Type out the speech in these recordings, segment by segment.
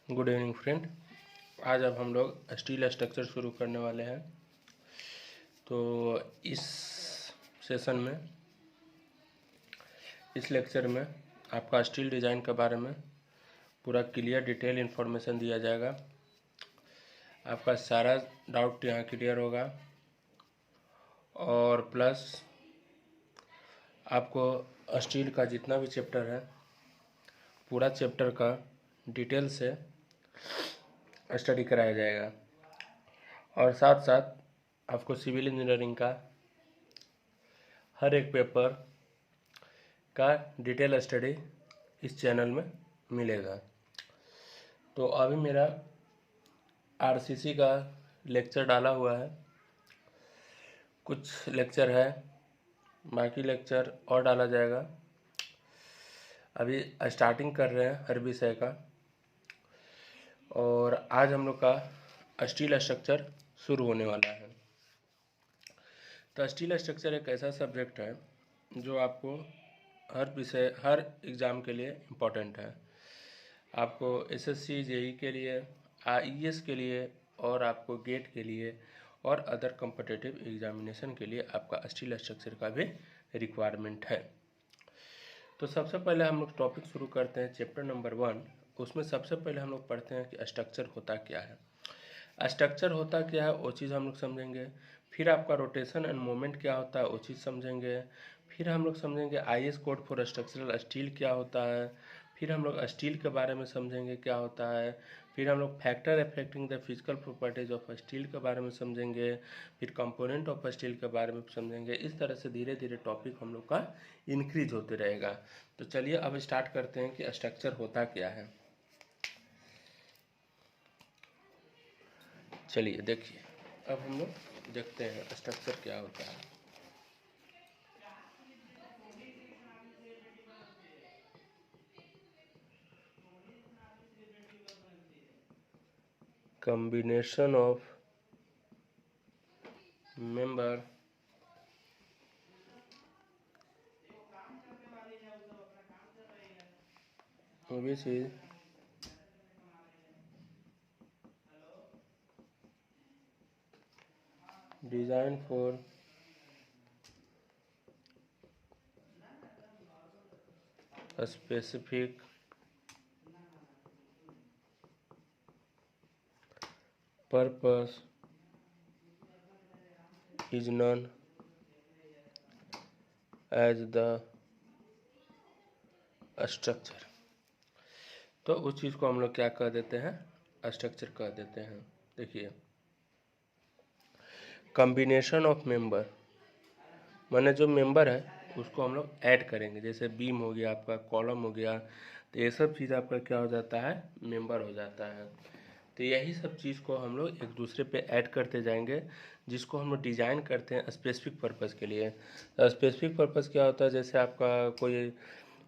Good evening friend. आज अब हम लोग स्टील स्ट्रक्चर शुरू करने वाले हैं। तो इस सेशन में, इस लेक्चर में आपका स्टील डिज़ाइन के बारे में पूरा क्लियर डिटेल इन्फॉर्मेशन दिया जाएगा। आपका सारा डाउट यहाँ क्लियर होगा और प्लस आपको स्टील का जितना भी चैप्टर है पूरा चैप्टर का डिटेल से स्टडी कराया जाएगा और साथ साथ आपको सिविल इंजीनियरिंग का हर एक पेपर का डिटेल स्टडी इस चैनल में मिलेगा। तो अभी मेरा आरसीसी का लेक्चर डाला हुआ है, कुछ लेक्चर है, बाकी लेक्चर और डाला जाएगा। अभी स्टार्टिंग कर रहे हैं हर विषय का। और आज हम लोग का स्टील स्ट्रक्चर शुरू होने वाला है। तो स्टील स्ट्रक्चर एक ऐसा सब्जेक्ट है जो आपको हर विषय, हर एग्ज़ाम के लिए इम्पोर्टेंट है। आपको एसएससी, जेई के लिए, आईएएस के लिए और आपको गेट के लिए और अदर कॉम्पिटिटिव एग्जामिनेशन के लिए आपका स्टील स्ट्रक्चर का भी रिक्वायरमेंट है। तो सबसे पहले हम लोग टॉपिक शुरू करते हैं चैप्टर नंबर 1। उसमें सबसे पहले हम लोग पढ़ते हैं कि स्ट्रक्चर होता क्या है। स्ट्रक्चर होता क्या है वो चीज़ हम लोग समझेंगे। फिर आपका रोटेशन एंड मोमेंट क्या होता है वो चीज़ समझेंगे। फिर हम लोग समझेंगे IS code for structural steel क्या होता है। फिर हम लोग स्टील के बारे में समझेंगे क्या होता है। फिर हम लोग factor affecting the physical properties of steel के बारे में समझेंगे। फिर कंपोनेंट ऑफ स्टील के बारे में समझेंगे। इस तरह से धीरे धीरे टॉपिक हम लोग का इंक्रीज होते रहेगा। तो चलिए अब स्टार्ट करते हैं कि स्ट्रक्चर होता क्या है। चलिए देखिए, अब हम लोग देखते हैं स्ट्रक्चर क्या होता है। combination of member which is designed for a specific purpose is known as the structure। तो उस चीज़ को हम लोग क्या कह देते हैं, स्ट्रक्चर कह देते हैं। देखिए, कॉम्बिनेशन ऑफ मेंबर माने जो मेंबर है उसको हम लोग ऐड करेंगे। जैसे बीम हो गया, आपका कॉलम हो गया, तो ये सब चीज़ आपका क्या हो जाता है, मेंबर हो जाता है। तो यही सब चीज़ को हम लोग एक दूसरे पे ऐड करते जाएंगे, जिसको हम लोग डिज़ाइन करते हैं स्पेसिफिक पर्पज़ के लिए। स्पेसिफिक पर्पज़ क्या होता है, जैसे आपका कोई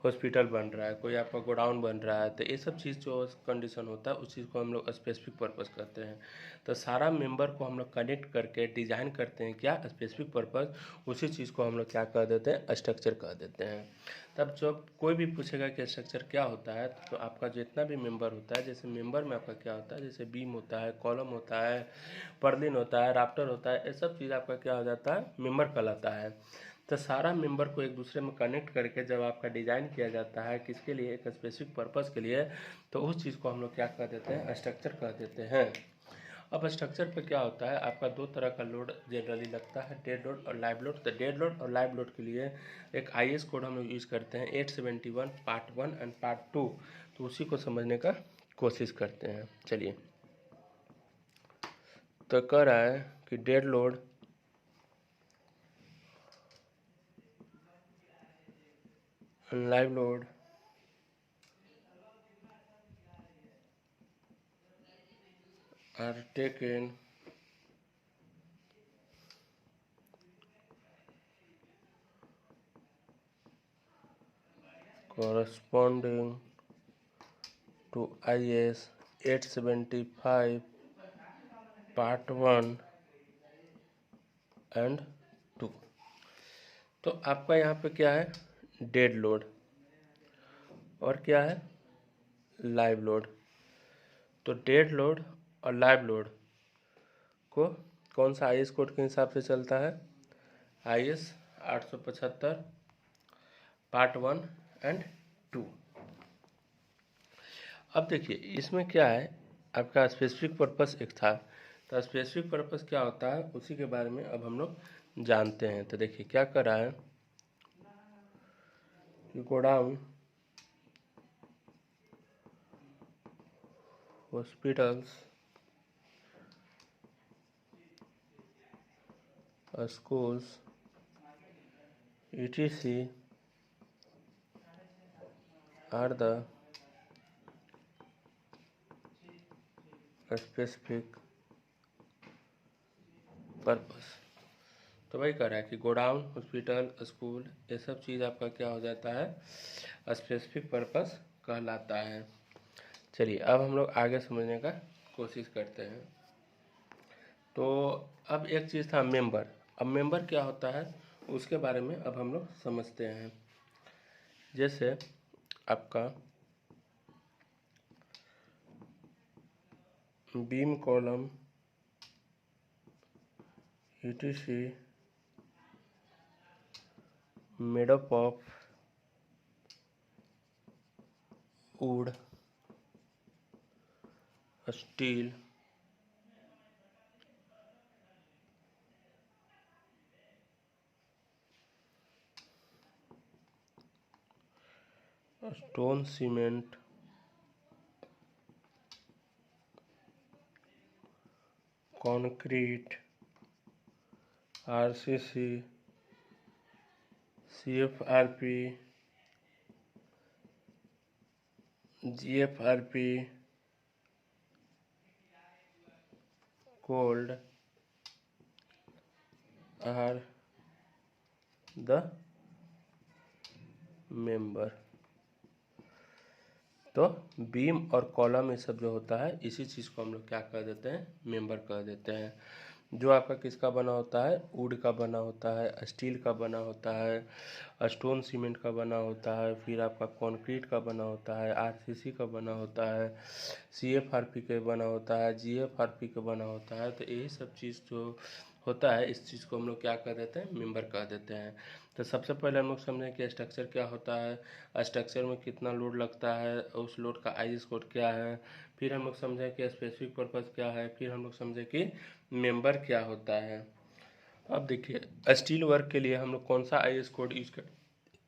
हॉस्पिटल बन रहा है, कोई आपका गोडाउन बन रहा है, तो ये सब चीज़ जो कंडीशन होता है उस चीज़ को हम लोग स्पेसिफिक पर्पज़ कहते हैं। तो सारा मेंबर को हम लोग कनेक्ट करके डिज़ाइन करते हैं क्या, स्पेसिफिक पर्पज़, उसी चीज़ को हम लोग क्या कह देते हैं, स्ट्रक्चर कह देते हैं। तब जब कोई भी पूछेगा कि स्ट्रक्चर क्या होता है, तो आपका जितना भी मेंबर होता है, जैसे मेंबर में आपका क्या होता है, जैसे बीम होता है, कॉलम होता है, पर्लिन होता है, राफ्टर होता है, ये सब चीज़ आपका क्या हो जाता है, मेंबर कहलाता है। तो सारा मेंबर को एक दूसरे में कनेक्ट करके जब आपका डिज़ाइन किया जाता है किसके लिए, एक स्पेसिफिक पर्पज़ के लिए, तो उस चीज़ को हम लोग क्या कह देते हैं, स्ट्रक्चर कह देते हैं। अब स्ट्रक्चर पे क्या होता है, आपका दो तरह का लोड जनरली लगता है, डेड लोड और लाइव लोड। तो डेड लोड और लाइव लोड के लिए एक आईएस कोड हम लोग यूज़ करते हैं 871 पार्ट 1 एंड पार्ट 2। तो उसी को समझने का कोशिश करते हैं। चलिए, तो कह रहा है कि dead load and live load are taken corresponding to IS 875 part 1 and 2। तो आपका यहाँ पे क्या है, डेड लोड और क्या है, लाइव लोड। तो डेड लोड और लाइव लोड को कौन सा IS कोड के हिसाब से चलता है? IS 875 part 1 and 2। अब देखिए इसमें क्या है, आपका स्पेसिफिक पर्पस एक था, तो स्पेसिफिक पर्पस क्या होता है उसी के बारे में अब हम लोग जानते हैं। तो देखिए क्या कर रहा है कि godown, hospitals, schools, etc. are the specific purpose। तो वही कह रहा है कि गोडाउन, हॉस्पिटल, स्कूल, ये सब चीज़ आपका क्या हो जाता है, स्पेसिफिक पर्पस कहलाता है। चलिए अब हम लोग आगे समझने का कोशिश करते हैं। तो अब एक चीज़ था मेंबर, अब मेंबर क्या होता है उसके बारे में अब हम लोग समझते हैं। जैसे आपका beam column etc made up of wood, steel, stone, cement, concrete, RCC, CFRP, GFRP, cold are the member। तो बीम और कॉलम ये सब जो होता है इसी चीज़ को हम लोग क्या कह देते हैं, मेंबर कह देते हैं। जो आपका किसका बना होता है, वुड का बना होता है, स्टील का बना होता है, स्टोन सीमेंट का बना होता है, फिर आपका कंक्रीट का बना होता है, आरसीसी का बना होता है, सीएफआरपी के बना होता है, जीएफआरपी का बना होता है। तो यही सब चीज़ जो होता है इस चीज़ को हम लोग क्या कह देते हैं, मेंबर कह देते हैं। तो सबसे पहले हम लोग समझें कि स्ट्रक्चर क्या होता है, स्ट्रक्चर में कितना लोड लगता है, उस लोड का IS कोड क्या है, फिर हम लोग समझें कि स्पेसिफिक पर्पस क्या है, फिर हम लोग समझें कि मेंबर क्या होता है। अब देखिए स्टील वर्क के लिए हम लोग कौन सा IS कोड यूज कर,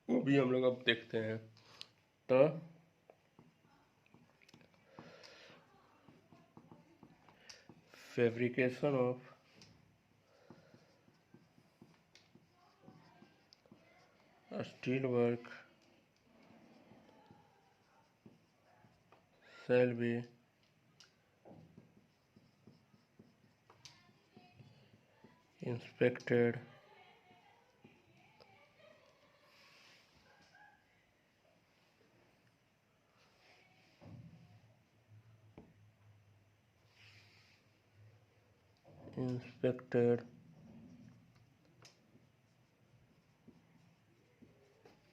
वो भी हम लोग अब देखते हैं। तो fabrication of steel work shall be inspected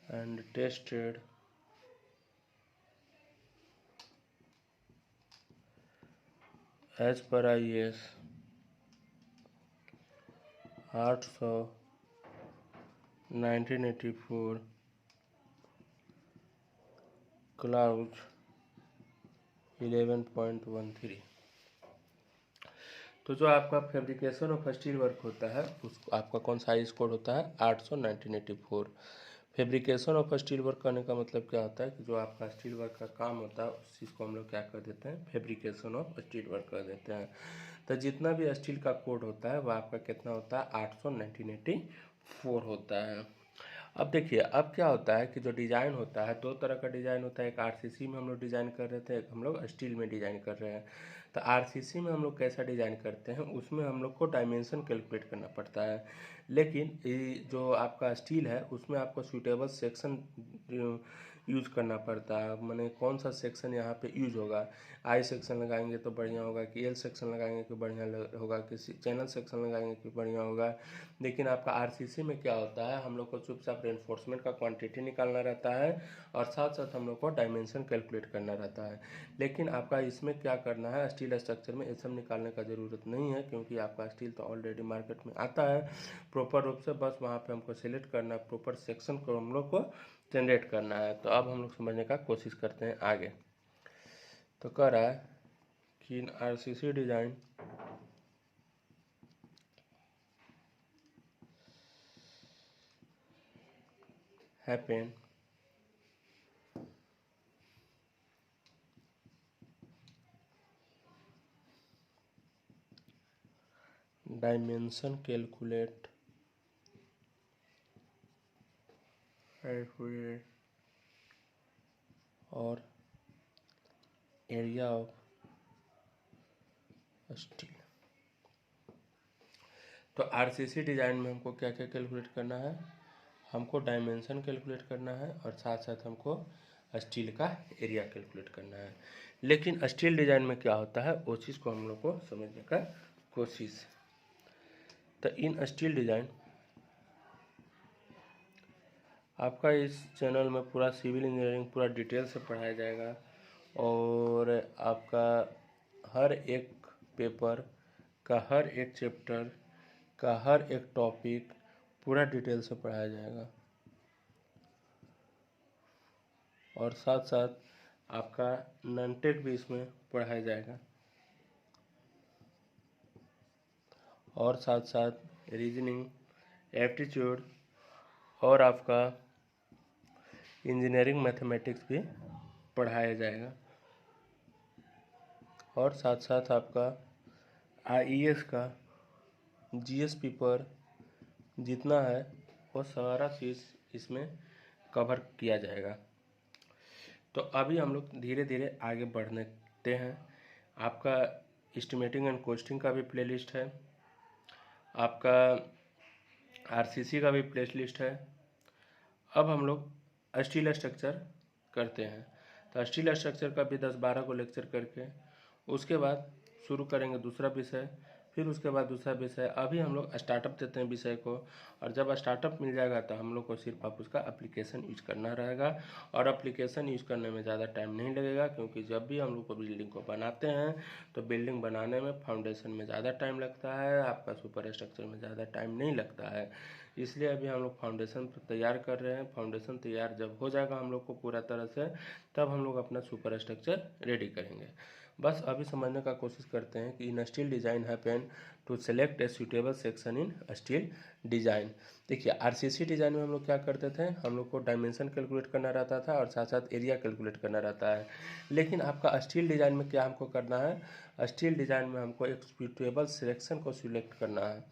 and tested as per IS 800 1984 clause 11.13। तो जो आपका फैब्रिकेशन ऑफ स्टील वर्क होता है उसको आपका कौन सा IS कोड होता है, 800 1984। फैब्रिकेशन ऑफ स्टील वर्क करने का मतलब क्या होता है कि जो आपका स्टील वर्क का काम होता है उस चीज़ को हम लोग क्या कर देते हैं, फैब्रिकेशन ऑफ स्टील वर्क कर देते हैं। तो जितना भी स्टील का कोड होता है वह आपका कितना होता है, 800 1984 होता है। अब देखिए अब क्या होता है कि जो डिज़ाइन होता है दो तरह का डिज़ाइन होता है, एक आरसीसी में हम लोग डिज़ाइन कर रहे थे, एक हम लोग स्टील में डिज़ाइन कर रहे हैं। तो आरसीसी में हम लोग कैसा डिज़ाइन करते हैं उसमें हम लोग को डायमेंशन कैलकुलेट करना पड़ता है, लेकिन ये जो आपका स्टील है उसमें आपको सूटेबल सेक्शन यूज करना पड़ता है। मैंने कौन सा सेक्शन यहाँ पे यूज होगा, आई सेक्शन लगाएंगे तो बढ़िया होगा कि एल सेक्शन लगाएंगे तो बढ़िया होगा, किसी चैनल सेक्शन लगाएंगे तो बढ़िया होगा। लेकिन आपका आरसीसी में क्या होता है, हम लोग को चुपचाप रेनफोर्समेंट का क्वांटिटी निकालना रहता है और साथ साथ हम लोग को डायमेंशन कैलकुलेट करना रहता है। लेकिन आपका इसमें क्या करना है, स्टील स्ट्रक्चर में ये सब निकालने का ज़रूरत नहीं है, क्योंकि आपका स्टील तो ऑलरेडी मार्केट में आता है प्रॉपर रूप से। बस वहाँ पे हमको सिलेक्ट करना है, प्रॉपर सेक्शन को हम लोग को जनरेट करना है। तो अब हम लोग समझने का कोशिश करते हैं आगे। तो कह रहा है कि in RCC design happen dimension calculate और एरिया ऑफ स्टील। तो आरसीसी डिज़ाइन में हमको क्या क्या कैलकुलेट करना है, हमको डायमेंशन कैलकुलेट करना है और साथ साथ हमको स्टील का एरिया कैलकुलेट करना है। लेकिन स्टील डिज़ाइन में क्या होता है वो चीज़ को हम लोग को समझने का कोशिश। तो इन स्टील डिज़ाइन आपका इस चैनल में पूरा सिविल इंजीनियरिंग पूरा डिटेल से पढ़ाया जाएगा और आपका हर एक पेपर का हर एक चैप्टर का हर एक टॉपिक पूरा डिटेल से पढ़ाया जाएगा और साथ साथ आपका नॉन-टेक भी इसमें पढ़ाया जाएगा और साथ साथ रीजनिंग, एप्टीट्यूड और आपका इंजीनियरिंग मैथमेटिक्स भी पढ़ाया जाएगा और साथ साथ आपका आईईएस का जीएस पेपर जितना है वो सारा चीज़ इसमें कवर किया जाएगा। तो अभी हम लोग धीरे धीरे आगे बढ़ते हैं। आपका एस्टिमेटिंग एंड कॉस्टिंग का भी प्लेलिस्ट है, आपका आरसीसी का भी प्लेलिस्ट है। अब हम लोग स्टील स्ट्रक्चर करते हैं। तो स्टील स्ट्रक्चर का भी 10-12 को लेक्चर करके उसके बाद शुरू करेंगे दूसरा विषय, फिर उसके बाद दूसरा विषय। अभी हम लोग स्टार्टअप देते हैं विषय को, और जब स्टार्टअप मिल जाएगा तो हम लोग को सिर्फ आप उसका एप्लीकेशन यूज करना रहेगा। और एप्लीकेशन यूज करने में ज़्यादा टाइम नहीं लगेगा, क्योंकि जब भी हम लोग को बिल्डिंग को बनाते हैं तो बिल्डिंग बनाने में फाउंडेशन में ज़्यादा टाइम लगता है, आपका सुपर स्ट्रक्चर में ज़्यादा टाइम नहीं लगता है। इसलिए अभी हम लोग फाउंडेशन तैयार कर रहे हैं। फाउंडेशन तैयार जब हो जाएगा हम लोग को पूरा तरह से, तब हम लोग अपना सुपर स्ट्रक्चर रेडी करेंगे। बस अभी समझने का कोशिश करते हैं कि in steel design happen to select a suitable section in steel design. देखिए आरसीसी डिज़ाइन में हम लोग क्या करते थे, हम लोग को डायमेंशन कैलकुलेट करना रहता था और साथ साथ एरिया कैलकुलेट करना रहता है। लेकिन आपका स्टील डिज़ाइन में क्या हमको करना है, स्टील डिज़ाइन में हमको एक सूटेबल सिलेक्शन को सिलेक्ट करना है।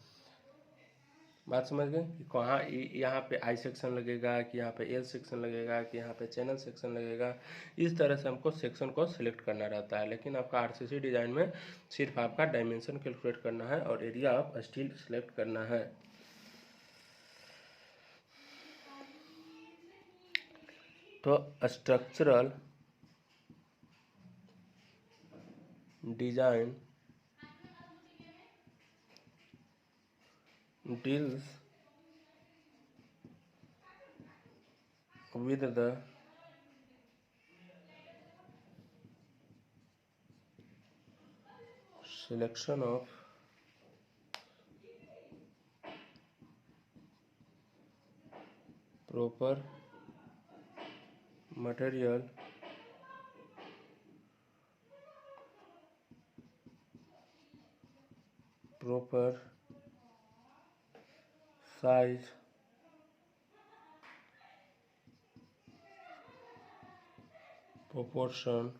बात समझ गए कि कहाँ यहाँ पे आई सेक्शन लगेगा, कि यहाँ पे एल सेक्शन लगेगा, कि यहाँ पे चैनल सेक्शन लगेगा। इस तरह से हमको सेक्शन को सिलेक्ट करना रहता है। लेकिन आपका आरसीसी डिज़ाइन में सिर्फ आपका डायमेंशन कैलकुलेट करना है और एरिया ऑफ स्टील सिलेक्ट करना है। तो structural design deals with the selection of proper material, proper size, proportion,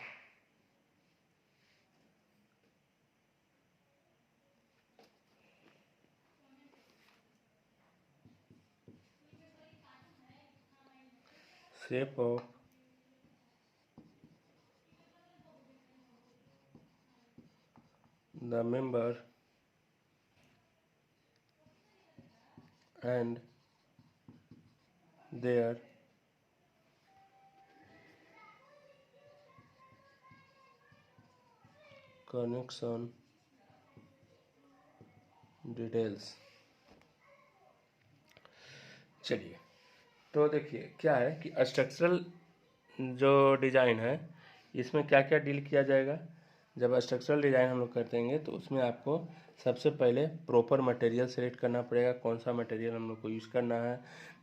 shape of the member and their connection details. चलिए, तो देखिए क्या है कि स्ट्रक्चरल जो डिज़ाइन है इसमें क्या क्या डील किया जाएगा। जब स्ट्रक्चरल डिज़ाइन हम लोग कर देंगे तो उसमें आपको सबसे पहले प्रॉपर मटेरियल सेलेक्ट करना पड़ेगा, कौन सा मटेरियल हम लोग को यूज़ करना है।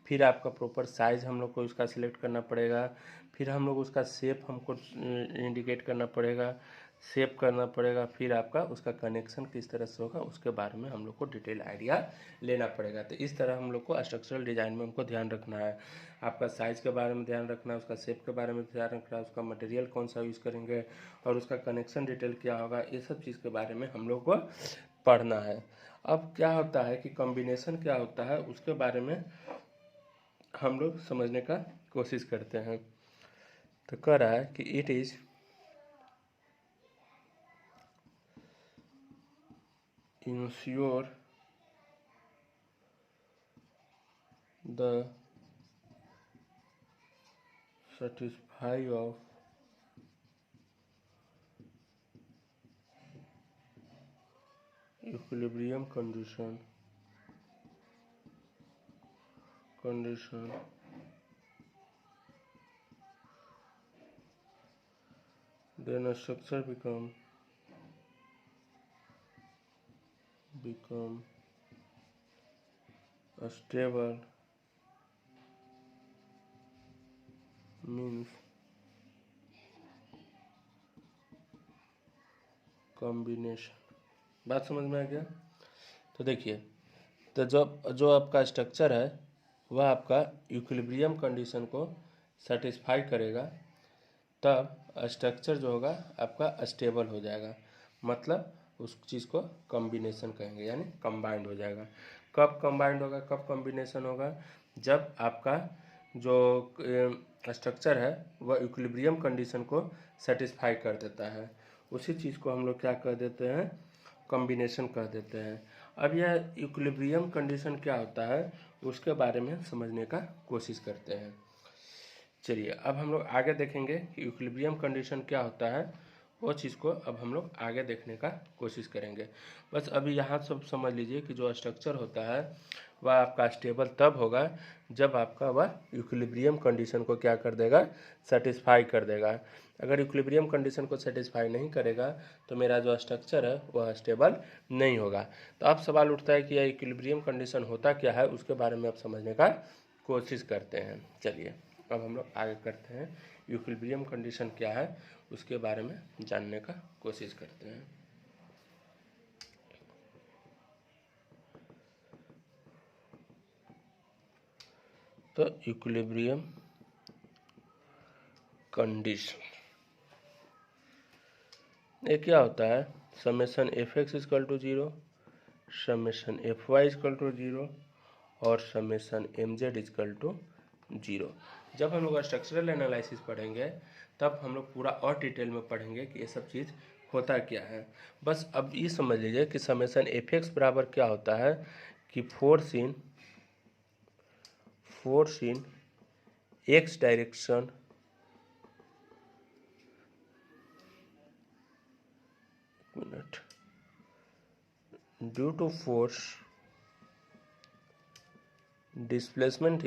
फिर आपका प्रॉपर साइज़ हम लोग को उसका सिलेक्ट करना पड़ेगा। फिर हम लोग उसका शेप हमको इंडिकेट करना पड़ेगा, शेप करना पड़ेगा। फिर आपका उसका कनेक्शन किस तरह से होगा उसके बारे में हम लोग को डिटेल आइडिया लेना पड़ेगा। तो इस तरह हम लोग को स्ट्रक्चरल डिज़ाइन में हमको ध्यान रखना है। आपका साइज़ के बारे में ध्यान रखना है, उसका शेप के बारे में ध्यान रखना है, उसका मटेरियल कौन सा यूज़ करेंगे और उसका कनेक्शन डिटेल क्या होगा, ये सब चीज़ के बारे में हम लोग को पढ़ना है। अब क्या होता है कि कॉम्बिनेशन क्या होता है उसके बारे में हम लोग समझने का कोशिश करते हैं। तो कह रहा है कि it is ensure the satisfy of equilibrium condition then a structure become a stable means combination. बात समझ में आ गया। तो देखिए, तो जो आपका स्ट्रक्चर है वह आपका इक्विलिब्रियम कंडीशन को सेटिस्फाई करेगा, तब स्ट्रक्चर जो होगा आपका स्टेबल हो जाएगा। मतलब उस चीज़ को कॉम्बिनेशन कहेंगे, यानी कंबाइंड हो जाएगा। कब कंबाइंड होगा, कब कॉम्बिनेशन होगा, जब आपका जो स्ट्रक्चर है वह इक्विलिब्रियम कंडीशन को सेटिस्फाई कर देता है। उसी चीज़ को हम लोग क्या कह देते हैं, कॉम्बिनेशन कह देते हैं। अब यह इक्विलिब्रियम कंडीशन क्या होता है उसके बारे में समझने का कोशिश करते हैं। चलिए, अब हम लोग आगे देखेंगे कि इक्विलिब्रियम कंडीशन क्या होता है, वो चीज़ को अब हम लोग आगे देखने का कोशिश करेंगे। बस अभी यहाँ सब समझ लीजिए कि जो स्ट्रक्चर होता है वह आपका स्टेबल तब होगा जब आपका वह इक्विलिब्रियम कंडीशन को क्या कर देगा, सेटिस्फाई कर देगा। अगर इक्विलिब्रियम कंडीशन को सेटिस्फाई नहीं करेगा तो मेरा जो स्ट्रक्चर है वह स्टेबल नहीं होगा। तो अब सवाल उठता है कि यह इक्विलिब्रियम कंडीशन होता क्या है, उसके बारे में अब समझने का कोशिश करते हैं। चलिए, अब हम लोग आगे करते हैं, इक्विलिब्रियम कंडीशन क्या है उसके बारे में जानने का कोशिश करते हैं। तो इक्विलिब्रियम कंडीशन ये क्या होता है, summation F X equal to 0, summation F Y equal to 0 और summation M Z equal to 0। जब हम लोग स्ट्रक्चरल एनालिसिस पढ़ेंगे तब हम लोग पूरा और डिटेल में पढ़ेंगे कि ये सब चीज़ होता क्या है। बस अब ये समझ लीजिए कि समेशन एफ एक्स बराबर क्या होता है कि force in x direction due to force displacement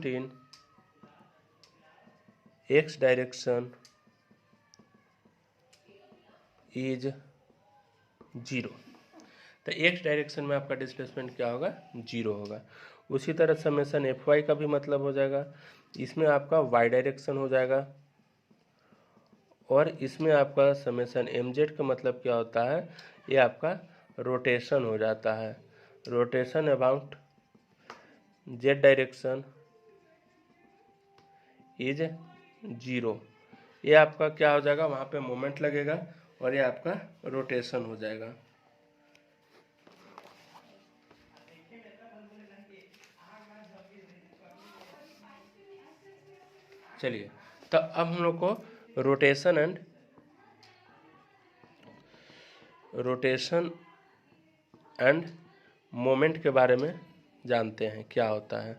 in x direction is 0। तो x डायरेक्शन में आपका डिस्प्लेसमेंट क्या होगा, 0 होगा। उसी तरह समेशन एफ वाई का भी मतलब हो जाएगा, इसमें आपका y डायरेक्शन हो जाएगा और इसमें आपका समेशन एम जेड का मतलब क्या होता है, ये आपका रोटेशन हो जाता है। Rotation about Z direction is 0। ये आपका क्या हो जाएगा, वहाँ पे मोमेंट लगेगा और ये आपका रोटेशन हो जाएगा। चलिए, तो अब हम लोग को रोटेशन एंड मोमेंट के बारे में जानते हैं क्या होता है।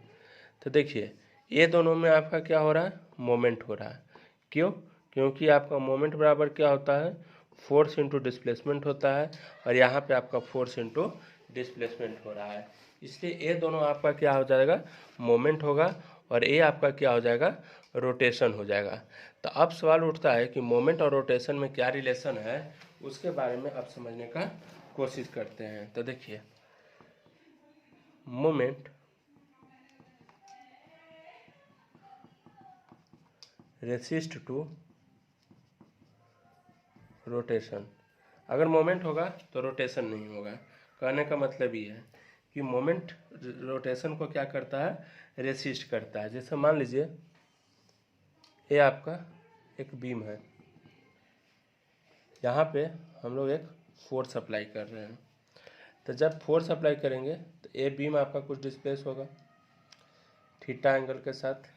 तो देखिए, ये दोनों में आपका क्या हो रहा है, मोमेंट हो रहा है। क्यों, क्योंकि आपका मोमेंट बराबर क्या होता है, फोर्स इंटू डिस्प्लेसमेंट होता है, और यहाँ पे आपका फोर्स इंटू डिस्प्लेसमेंट हो रहा है, इसलिए ये दोनों आपका क्या हो जाएगा, मोमेंट होगा, और ये आपका क्या हो जाएगा, रोटेशन हो जाएगा। तो अब सवाल उठता है कि मोमेंट और रोटेशन में क्या रिलेशन है, उसके बारे में अब समझने का कोशिश करते हैं। तो देखिए, मोमेंट रेसिस्ट टू रोटेशन। अगर मोमेंट होगा तो रोटेशन नहीं होगा। कहने का मतलब ये है कि मोमेंट रोटेशन को क्या करता है, रेसिस्ट करता है। जैसे मान लीजिए ये आपका एक बीम है, यहाँ पे हम लोग एक फोर्स अप्लाई कर रहे हैं। तो जब फोर्स अप्लाई करेंगे तो ये बीम आपका कुछ डिस्प्लेस होगा थीटा एंगल के साथ।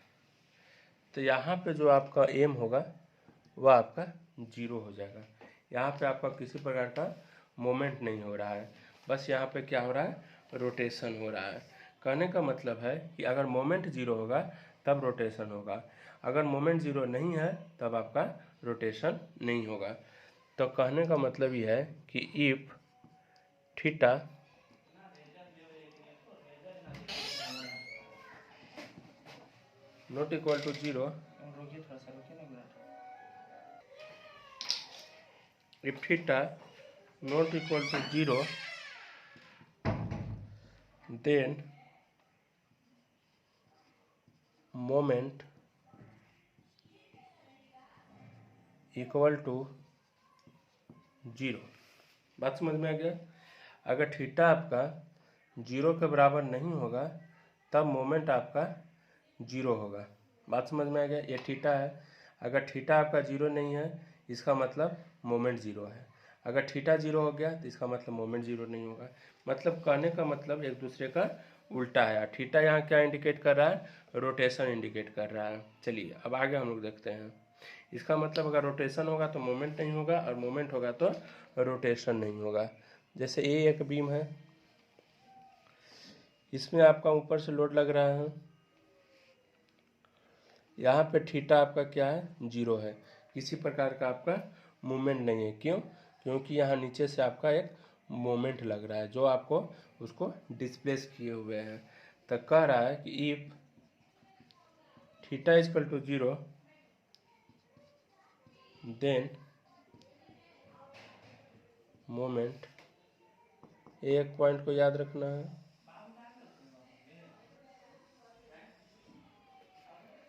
तो यहाँ पे जो आपका एम होगा वह आपका जीरो हो जाएगा। यहाँ पे आपका किसी प्रकार का मोमेंट नहीं हो रहा है, बस यहाँ पे क्या हो रहा है, रोटेशन हो रहा है। कहने का मतलब है कि अगर मोमेंट जीरो होगा तब रोटेशन होगा, अगर मोमेंट जीरो नहीं है तब आपका रोटेशन नहीं होगा। तो कहने का मतलब ये है कि if theta not equal to zero, if theta not equal to 0, then moment equal to 0। बात समझ में आ गया। अगर थीटा आपका 0 के बराबर नहीं होगा तब मोमेंट आपका 0 होगा। बात समझ में आ गया। ये थीटा है, अगर थीटा आपका 0 नहीं है इसका मतलब मोमेंट 0 है। अगर थीटा 0 हो गया तो इसका मतलब मोमेंट 0 नहीं होगा। मतलब कहने का मतलब एक दूसरे का उल्टा है। थीटा यहाँ क्या इंडिकेट कर रहा है, रोटेशन इंडिकेट कर रहा है। चलिए अब आगे हम लोग देखते हैं। इसका मतलब अगर रोटेशन होगा तो मोमेंट नहीं होगा, और मोमेंट होगा तो रोटेशन नहीं होगा। जैसे ये एक बीम है, इसमें आपका ऊपर से लोड लग रहा है, यहाँ पे थीटा आपका क्या है, 0 है, किसी प्रकार का आपका मूवमेंट नहीं है। क्यों? क्योंकि यहाँ नीचे से आपका एक मोमेंट लग रहा है जो आपको उसको डिस्प्लेस किए हुए हैं। तो कह रहा है कि if theta is equal to 0 then moment, एक पॉइंट को याद रखना है,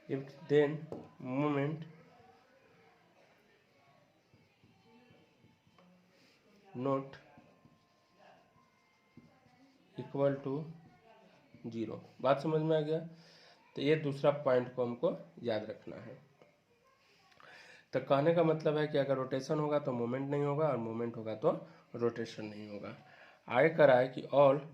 if then moment not equal to 0। बात समझ में आ गया। तो ये दूसरा पॉइंट को हमको याद रखना है। तो कहने का मतलब है कि अगर रोटेशन होगा तो मोमेंट नहीं होगा, और मोमेंट होगा तो रोटेशन नहीं होगा। आगे कह रहा है कि all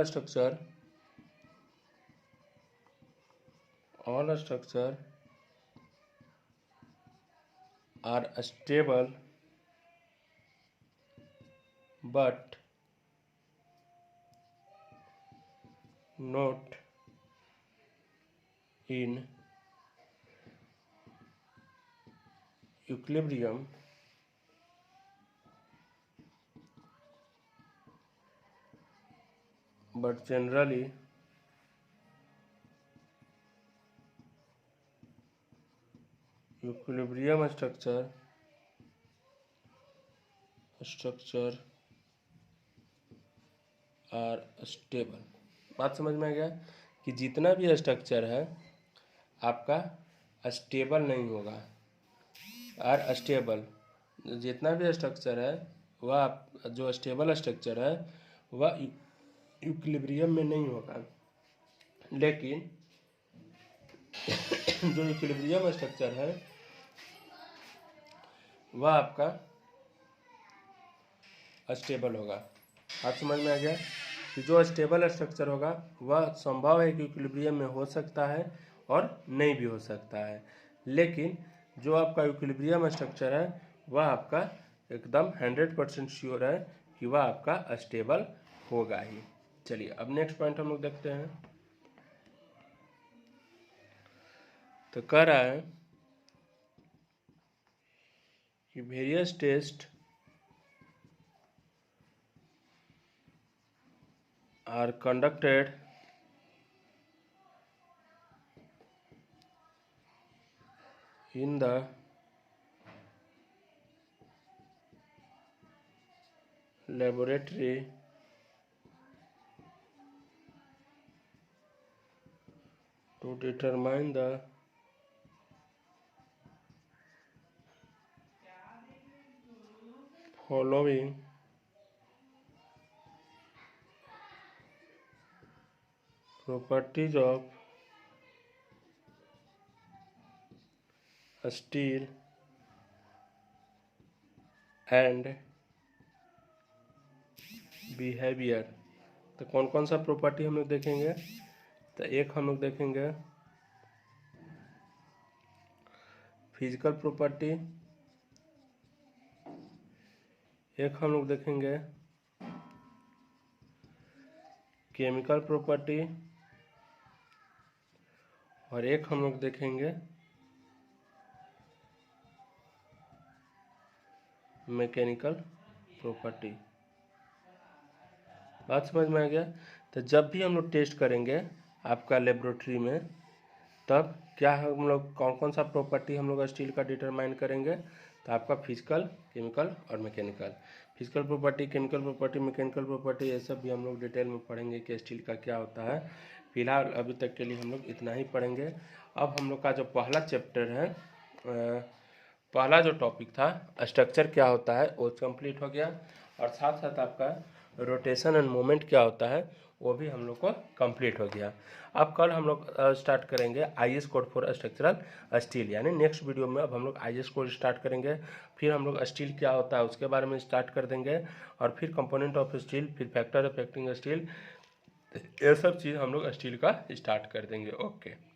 structure are stable but not in equilibrium but generally equilibrium structure are stable। बात समझ में आ गया कि जितना भी स्ट्रक्चर है आपका स्टेबल नहीं होगा, और स्टेबल जितना भी स्ट्रक्चर है वह जो स्टेबल स्ट्रक्चर है वह इक्विलिब्रियम में नहीं होगा। लेकिन जो इक्विलिब्रियम स्ट्रक्चर है वह आपका स्टेबल होगा। आप समझ में आ गया कि जो स्टेबल स्ट्रक्चर होगा वह संभव है कि इक्विलिब्रियम में हो सकता है और नहीं भी हो सकता है। लेकिन जो आपका इक्विलिब्रियम स्ट्रक्चर है वह आपका एकदम 100% श्योर है कि वह आपका स्टेबल होगा ही। चलिए अब नेक्स्ट पॉइंट हम लोग देखते हैं। तो कह रहा है कि various test are conducted in the laboratory to determine the following properties of steel and behavior। तो कौन कौन सा प्रॉपर्टी हम लोग देखेंगे? तो एक हम लोग देखेंगे फिजिकल प्रॉपर्टी, एक हम लोग देखेंगे केमिकल प्रॉपर्टी, और एक हम लोग देखेंगे मैकेनिकल प्रॉपर्टी। बात समझ में आ गया? तो जब भी हम लोग टेस्ट करेंगे आपका लेबोरेटरी में, तब क्या हम लोग कौन कौन सा प्रॉपर्टी हम लोग स्टील का डिटरमाइन करेंगे? तो आपका फिजिकल, केमिकल और mechanical. Physical property, chemical property, mechanical property, ये सब भी हम लोग डिटेल में पढ़ेंगे कि स्टील का क्या होता है। फिलहाल अभी तक के लिए हम लोग इतना ही पढ़ेंगे। अब हम लोग का जो पहला चैप्टर है, पहला जो टॉपिक था स्ट्रक्चर क्या होता है, वो कंप्लीट हो गया, और साथ साथ आपका रोटेशन एंड मोमेंट क्या होता है वो भी हम लोग को कंप्लीट हो गया। अब कल हम लोग स्टार्ट करेंगे IS code for structural steel, यानी नेक्स्ट वीडियो में अब हम लोग IS कोड स्टार्ट करेंगे। फिर हम लोग स्टील क्या होता है उसके बारे में स्टार्ट कर देंगे, और फिर कंपोनेंट ऑफ स्टील, फिर फैक्टर अफेक्टिंग स्टील, ये सब चीज़ हम लोग स्टील का स्टार्ट कर देंगे। ओके।